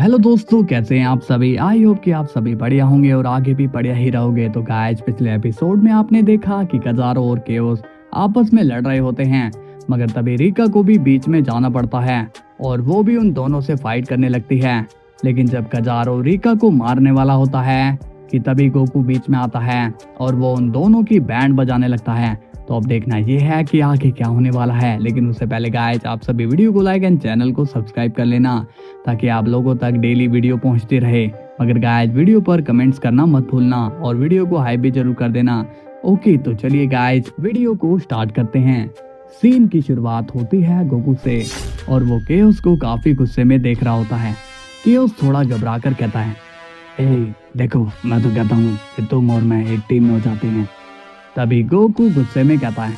Hello दोस्तों, कैसे हैं आप सभी। आई होप कि आप सभी बढ़िया होंगे और आगे भी बढ़िया ही रहोगे। तो गाइस, पिछले एपिसोड में आपने देखा कि कजारो और केओस आपस में लड़ रहे होते हैं, मगर तभी रिका को भी बीच में जाना पड़ता है और वो भी उन दोनों से फाइट करने लगती है। लेकिन जब कजारो रिका को मारने वाला होता है कि तभी गोकू बीच में आता है और वो उन दोनों की बैंड बजाने लगता है। तो अब देखना ये है कि आगे क्या होने वाला है। लेकिन उससे पहले गाइस, आप सभी वीडियो को लाइक एंड चैनल को सब्सक्राइब कर लेना ताकि आप लोगों तक डेली वीडियो पहुंचती रहे। मगर गाइस, वीडियो पर कमेंट्स करना मत भूलना और वीडियो को हाइप भी जरूर कर देना। ओके, तो चलिए गाइस, वीडियो को स्टार्ट करते हैं। सीन की शुरुआत होती है गोकू से और वो केओस को काफी गुस्से में देख रहा होता है। केओस थोड़ा घबरा कर कहता है, देखो, मैं तो कहता हूँ कि तुम और मैं एक टीम में हो जाते हैं। तभी गोकू गुस्से में कहता है,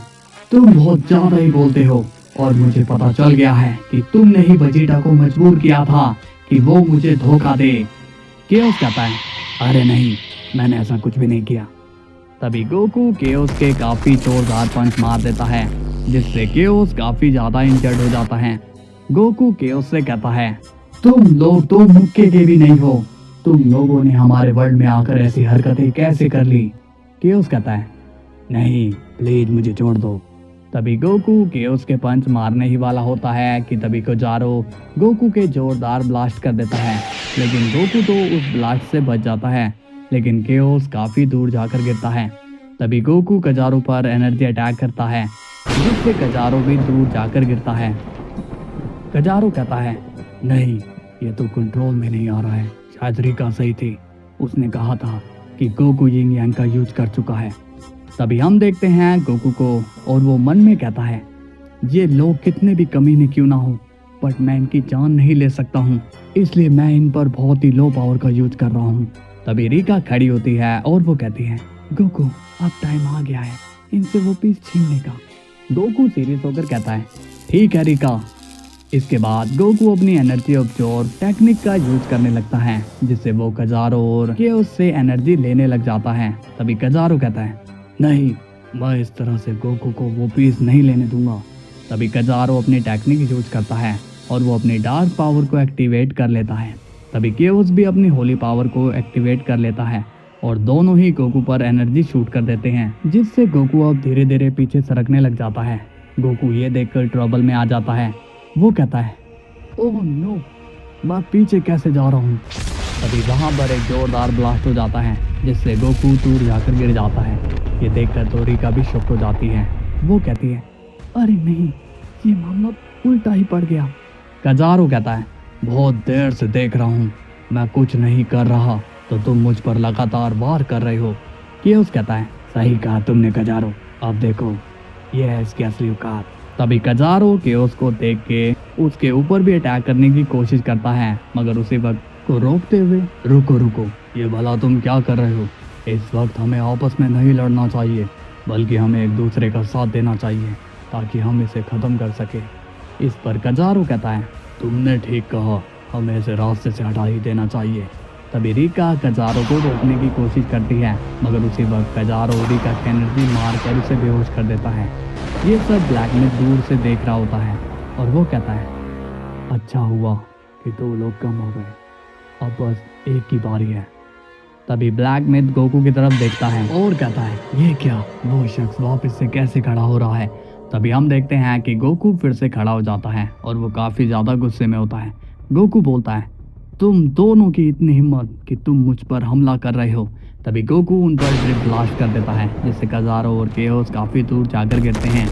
तुम बहुत ज्यादा ही बोलते हो और मुझे पता चल गया है कि तुमने ही वेजिटा को मजबूर किया था कि वो मुझे धोखा दे। केओस कहता है, अरे नहीं, मैंने ऐसा कुछ भी नहीं किया। तभी गोकू केओस के काफी जोरदार पंच मार देता है जिससे केओस काफी ज्यादा इंजर्ड हो जाता है। गोकू केओस से कहता है, तुम लोग तो मुक्के के भी नहीं हो, तुम लोगों ने हमारे वर्ल्ड में आकर ऐसी हरकतें कैसे कर ली। केओस कहता है, नहीं, प्लीज मुझे छोड़ दो। तभी गोकू केओस के पंच मारने ही वाला होता है कि तभी कोजारो गोकू के जोरदार ब्लास्ट कर देता है। लेकिन गोकू तो उस ब्लास्ट से बच जाता है, लेकिन केओस काफी दूर जाकर गिरता है। तभी गोकू कजारो पर एनर्जी अटैक करता है जिससे कजारो भी दूर जाकर गिरता है। कजारो कहता है, नहीं, ये तो कंट्रोल में नहीं आ रहा है। शायद रिका सही थी, उसने कहा था कि गोकू यिंग यांग का यूज कर चुका है। तभी हम देखते हैं गोकू को और वो मन में कहता है, ये लोग कितने भी कमीने क्यों ना हो, बट मैं इनकी जान नहीं ले सकता हूँ, इसलिए मैं इन पर बहुत ही लो पावर का यूज कर रहा हूँ। तभी रिका खड़ी होती है और वो कहती है, गोकू, अब टाइम आ गया है इनसे वो पीस छीनने का। गोकू सीरियस होकर कहता है, ठीक है रिका। इसके बाद गोकू अपनी एनर्जी ऑब्जॉर्ब टेक्निक का यूज करने लगता है जिससे वो कजारो और केओस से एनर्जी लेने लग जाता है। तभी कजारो कहता है, नहीं, मैं इस तरह से गोकू को वो पीस नहीं लेने दूंगा। तभी कजारो अपनी टेक्निक यूज करता है और वो अपनी डार्क पावर को एक्टिवेट कर लेता है। तभी केओस भी अपनी होली पावर को एक्टिवेट कर लेता है और दोनों ही गोकू पर एनर्जी शूट कर देते हैं जिससे गोकू अब धीरे धीरे पीछे सरकने लग जाता है। गोकू ये देखकर ट्रबल में आ जाता है। वो कहता है, ओह नो, मैं पीछे कैसे जा रहा हूँ। तभी वहाँ पर एक जोरदार ब्लास्ट हो जाता है जिससे गोकू दूर जाकर गिर जाता है। ये देखकर तो रिका भी शॉक हो जाती है। वो कहती है, अरे नहीं, ये मामला उल्टा ही पड़ गया। कजारो कहता है, बहुत देर से देख रहा हूँ, मैं कुछ नहीं कर रहा तो तुम मुझ पर लगातार वार कर रहे हो। केओस कहता है, सही कहा तुमने कजारो, अब देखो ये है इसकी असली औकात। तभी कजारो केओस को देख के उसके ऊपर भी अटैक करने की कोशिश करता है, मगर उसी वक्त को रोकते हुए, रुको, ये भला तुम क्या कर रहे हो। इस वक्त हमें आपस में नहीं लड़ना चाहिए, बल्कि हमें एक दूसरे का साथ देना चाहिए ताकि हम इसे खत्म कर सके। इस पर कजारो कहता है, तुमने ठीक कहा, हमें इसे रास्ते से हटा ही देना चाहिए। तभी रिका कजारो को रोकने की कोशिश करती है, मगर उसी वक्त कजारो रिका की एनर्जी मार कर उसे बेहोश कर देता है। ये सब ब्लैक में दूर से देख रहा होता है और वो कहता है, अच्छा हुआ कि 2 लोग कम हो गए, अब बस एक की बारी है। तभी ब्लैक मिथ गोकू की तरफ देखता है और कहता है, ये क्या, वो शख्स वापस से कैसे खड़ा हो रहा है। तभी हम देखते हैं कि गोकू फिर से खड़ा हो जाता है और वो काफी ज्यादा गुस्से में होता है। गोकू बोलता है, तुम दोनों की इतनी हिम्मत कि तुम मुझ पर हमला कर रहे हो। तभी गोकू उन पर ड्रिप ब्लास्ट कर देता है जिससे कजारो और केओस काफी दूर जाकर गिरते हैं।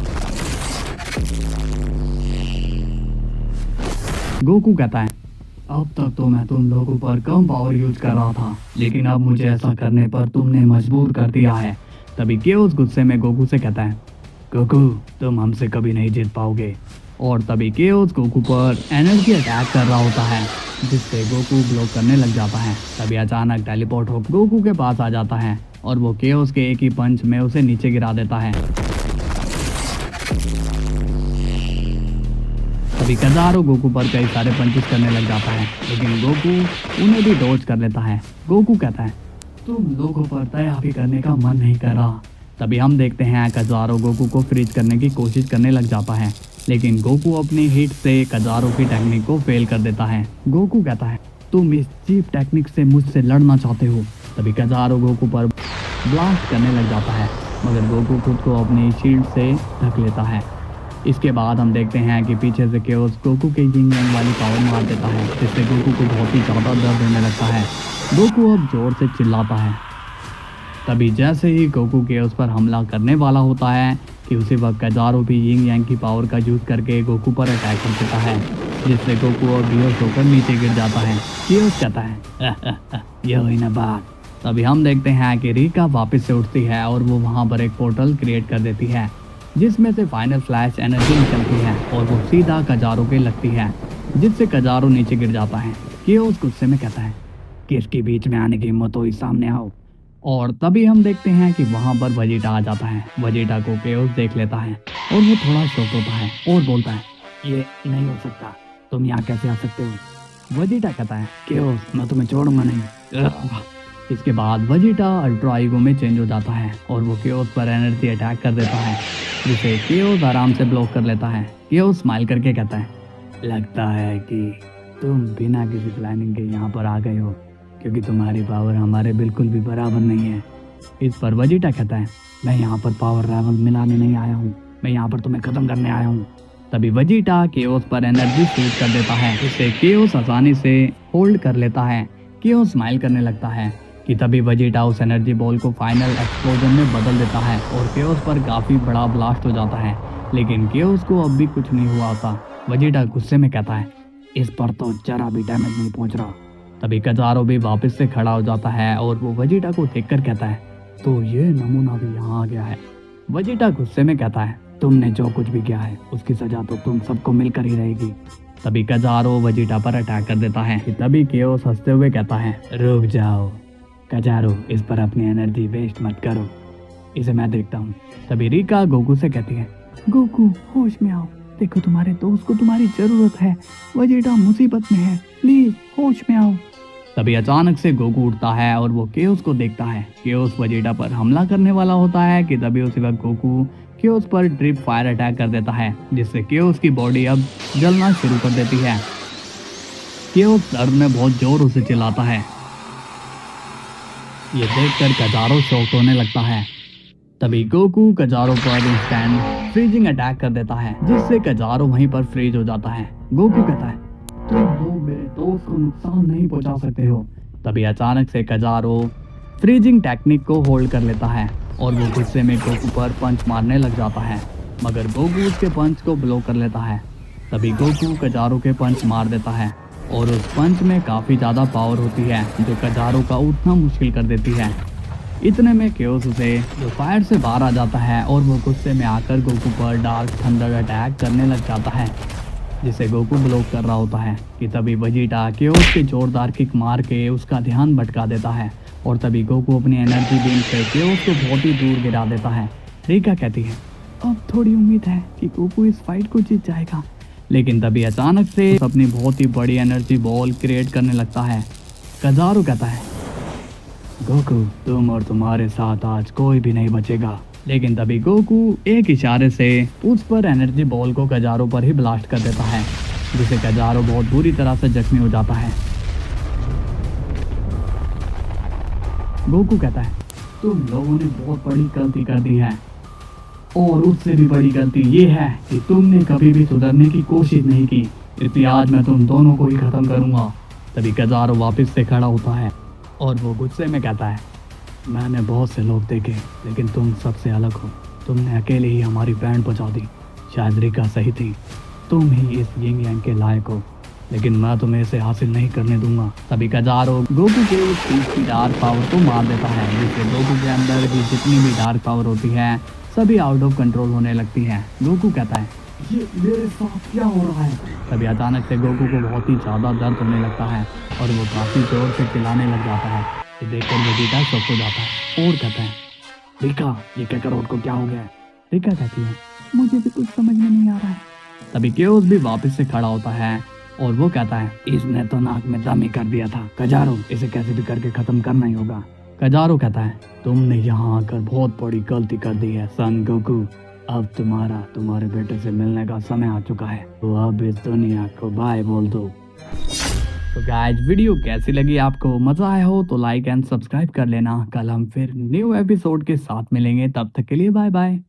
गोकू कहता है, अब तक तो मैं तुम लोगों पर कम पावर यूज कर रहा था, लेकिन अब मुझे ऐसा करने पर तुमने मजबूर कर दिया है। तभी केओस गुस्से में गोकू से कहता है, गोकू, तुम हमसे कभी नहीं जीत पाओगे। और तभी केओस गोकू पर एनर्जी अटैक कर रहा होता है जिससे गोकू ब्लॉक करने लग जाता है। तभी अचानक टेलीपोर्ट हो गोकू के पास आ जाता है और वो केओस के एक ही पंच में उसे नीचे गिरा देता है। तभी कजारो गोकू पर कई सारे पंचेस करने लग जाता है, लेकिन गोकू उन्हें भी डॉज कर लेता है। गोकू कहता है, तुम लोगों पर दया भी करने का मन नहीं कर रहा। तभी हम देखते हैं कजारो गोकू को फ्रीज करने की कोशिश करने लग जाता है, लेकिन गोकू अपनी हिट से कजारो की टेक्निक को फेल कर देता है। गोकू कहता है, तुम इस चीप टेक्निक से मुझसे लड़ना चाहते हो। तभी कजारो गोकू पर ब्लास्ट करने लग जाता है, मगर गोकू खुद को अपनी शील्ड से ढक लेता है। इसके बाद हम देखते हैं कि पीछे से केओस गोकू के यिंग यांग वाली पावर मार देता है, जिससे गोकू को बहुत ही ज़्यादा दर्द होने लगता है। गोकू अब जोर से चिल्लाता है। तभी जैसे ही गोकू केओस पर हमला करने वाला होता है कि उसी वक्त कजारो भी यिंग यांग की पावर का यूज करके गोकू पर अटैक कर देता है, जिससे गोकू और बेहोश होकर नीचे गिर जाता है। केओस कहता है ये हुई ना बात। तभी हम देखते हैं कि रीका वापस से उठती है और वो वहाँ पर एक पोर्टल क्रिएट कर देती है, जिसमें से फाइनल फ्लैश एनर्जी निकलती है और वो सीधा कजारो के लगती है, जिससे कजारो नीचे गिर जाता है। केओस गुस्से में कहता है कि इसके बीच में आने की हिम्मत हुई, सामने आओ। और तभी हम देखते हैं कि वहाँ पर वेजिटा आ जाता है। वेजिटा को केओस देख लेता है और वो थोड़ा शॉक होता है और बोलता है ये नहीं हो सकता, तुम यहाँ कैसे आ सकते हो। वेजिटा कहता है केओस मैं तुम्हें छोड़ूंगा नहीं। इसके बाद वेजिटा अल्ट्रा ईगो में चेंज हो जाता है और वो केओस पर एनर्जी अटैक कर देता है, जिसे केओस आराम से ब्लॉक कर लेता है। केओस स्माइल करके कहता है लगता है कि तुम बिना किसी प्लानिंग के यहाँ पर आ गए हो, क्योंकि तुम्हारी पावर हमारे बिल्कुल भी बराबर नहीं है। इस पर वेजिटा कहता है मैं यहाँ पर पावर लेवल मिलाने नहीं आया हूँ, मैं यहाँ पर तुम्हें खत्म करने आया हूँ। तभी वेजिटा केओस पर एनर्जी शूट कर देता है, जिससे केओस आसानी से होल्ड कर लेता है। केओस स्माइल करने लगता है कि तभी वेजिटा उस एनर्जी बॉल को फाइनल एक्सप्लोजन में बदल देता है और केओस पर काफी बड़ा ब्लास्ट हो जाता है, लेकिन केओस को अब भी कुछ नहीं हुआ होता। वेजिटा गुस्से में कहता है इस पर तो जरा भी डैमेज नहीं पहुंच रहा। तभी कजारो भी वापस से खड़ा हो जाता है और वो वेजिटा को देखकर कहता है तो ये नमूना भी यहाँ आ गया है। वेजिटा गुस्से में कहता है तुमने जो कुछ भी किया है उसकी सजा तो तुम सबको मिलकर ही रहेगी। तभी कजारो वेजिटा पर अटैक कर देता है। तभी केओस हंसते हुए कहता है रुक जाओ कजारो, इस पर अपनी एनर्जी वेस्ट मत करो, इसे मैं देखता हूँ। तभी रीका गोकू से कहती है गोकू होश में आओ, देखो तुम्हारे दोस्त को तुम्हारी जरूरत है, वेजिटा मुसीबत में है, प्लीज होश में आओ। तभी अचानक से गोकू उठता है और वो केओस को देखता है। केओस वेजिटा पर हमला करने वाला होता है कि तभी उसी वक्त गोकू केओस पर ड्रिप फायर अटैक कर देता है, जिससे केओस की बॉडी अब जलना शुरू कर देती है। केओस दर्द में बहुत जोर से चिल्लाता है। ये देखकर कजारो शॉक होने लगता है। तभी गोकू कजारो पर इंस्टेंट फ्रीजिंग अटैक कर देता है, जिससे कजारो वहीं पर फ्रीज हो जाता है। गोकू कहता है तुम लोग मेरे दोस्त को नुकसान नहीं पहुंचा सकते हो। तभी अचानक से कजारो फ्रीजिंग टेक्निक को होल्ड कर लेता है और वो गुस्से में गोकू पर पंच मारने लग जाता है, मगर गोकू उसके पंच को ब्लॉक कर लेता है। तभी गोकू कजारो के पंच मार देता है और उस पंच में काफी ज्यादा पावर होती है, जो कजारो का उठना मुश्किल कर देती है। इतने में केओस उसे जो फायर से बाहर आ जाता है और वो गुस्से में आकर गोकू पर डार्क थंडर अटैक करने लग जाता है, जिसे गोकू ब्लॉक कर रहा होता है। कि तभी वेजिटा केओस के जोरदार किक मार के उसका ध्यान भटका देता है और तभी गोकू अपनी एनर्जी बीम से केओस को बहुत ही दूर गिरा देता है। रीका कहती है अब थोड़ी उम्मीद है कि गोकू इस फाइट को जीत जाएगा, लेकिन तभी अचानक से अपनी बहुत ही बड़ी एनर्जी बॉल क्रिएट करने लगता है। कजारो कहता है गोकू तुम और तुम्हारे साथ आज कोई भी नहीं बचेगा। लेकिन तभी गोकू एक इशारे से उस पर एनर्जी बॉल को कजारो पर ही ब्लास्ट कर देता है, जिसे कजारो बहुत बुरी तरह से जख्मी हो जाता है। गोकू कहता है तुम लोगों ने बहुत बड़ी गलती कर दी है, और उससे भी बड़ी गलती ये है कि तुमने कभी भी सुधरने की कोशिश नहीं की, इसलिए आज मैं तुम दोनों को ही खत्म करूंगा। तभी कजारो वापस से खड़ा होता है और वो गुस्से में कहता है मैंने बहुत से लोग देखे, लेकिन तुम सबसे अलग हो, तुमने अकेले ही हमारी बैंड बचा दी। शायद रीका सही थी, तुम ही इस यिंग यांग के लायक हो, लेकिन मैं तुम्हें इसे हासिल नहीं करने दूंगा। तभी कजारो गोकू के उस चीज की डार्क पावर को मार देता है, जिससे गोकू के अंदर की जितनी भी डार्क पावर होती है सभी आउट ऑफ कंट्रोल होने लगती है। गोकू कहता है ये मेरे साथ क्या हो रहा है। तभी अचानक से गोकू को बहुत ही ज्यादा दर्द होने लगता है और वो काफी जोर से चिल्लाने लग जाता है। ये देखकर वेजिटा शॉक हो जाता है और कहता है रीका ये कैकरोट को क्या हो गया है। रीका कहती है मुझे भी कुछ समझ में नहीं आ रहा है। तभी केओस भी वापस से खड़ा होता है और वो कहता है इसने तो नाक में दम ही कर दिया था, कजारो इसे कैसे भी करके खत्म करना ही होगा। कजारो कहता है तुमने यहाँ आकर बहुत बड़ी गलती कर दी है सन गोकू, अब तुम्हारे बेटे से मिलने का समय आ चुका है, तो अब इस दुनिया को बाय बोल दो। तो गाइज वीडियो कैसी लगी आपको, मजा आया हो तो लाइक एंड सब्सक्राइब कर लेना। कल हम फिर न्यू एपिसोड के साथ मिलेंगे, तब तक के लिए बाय बाय।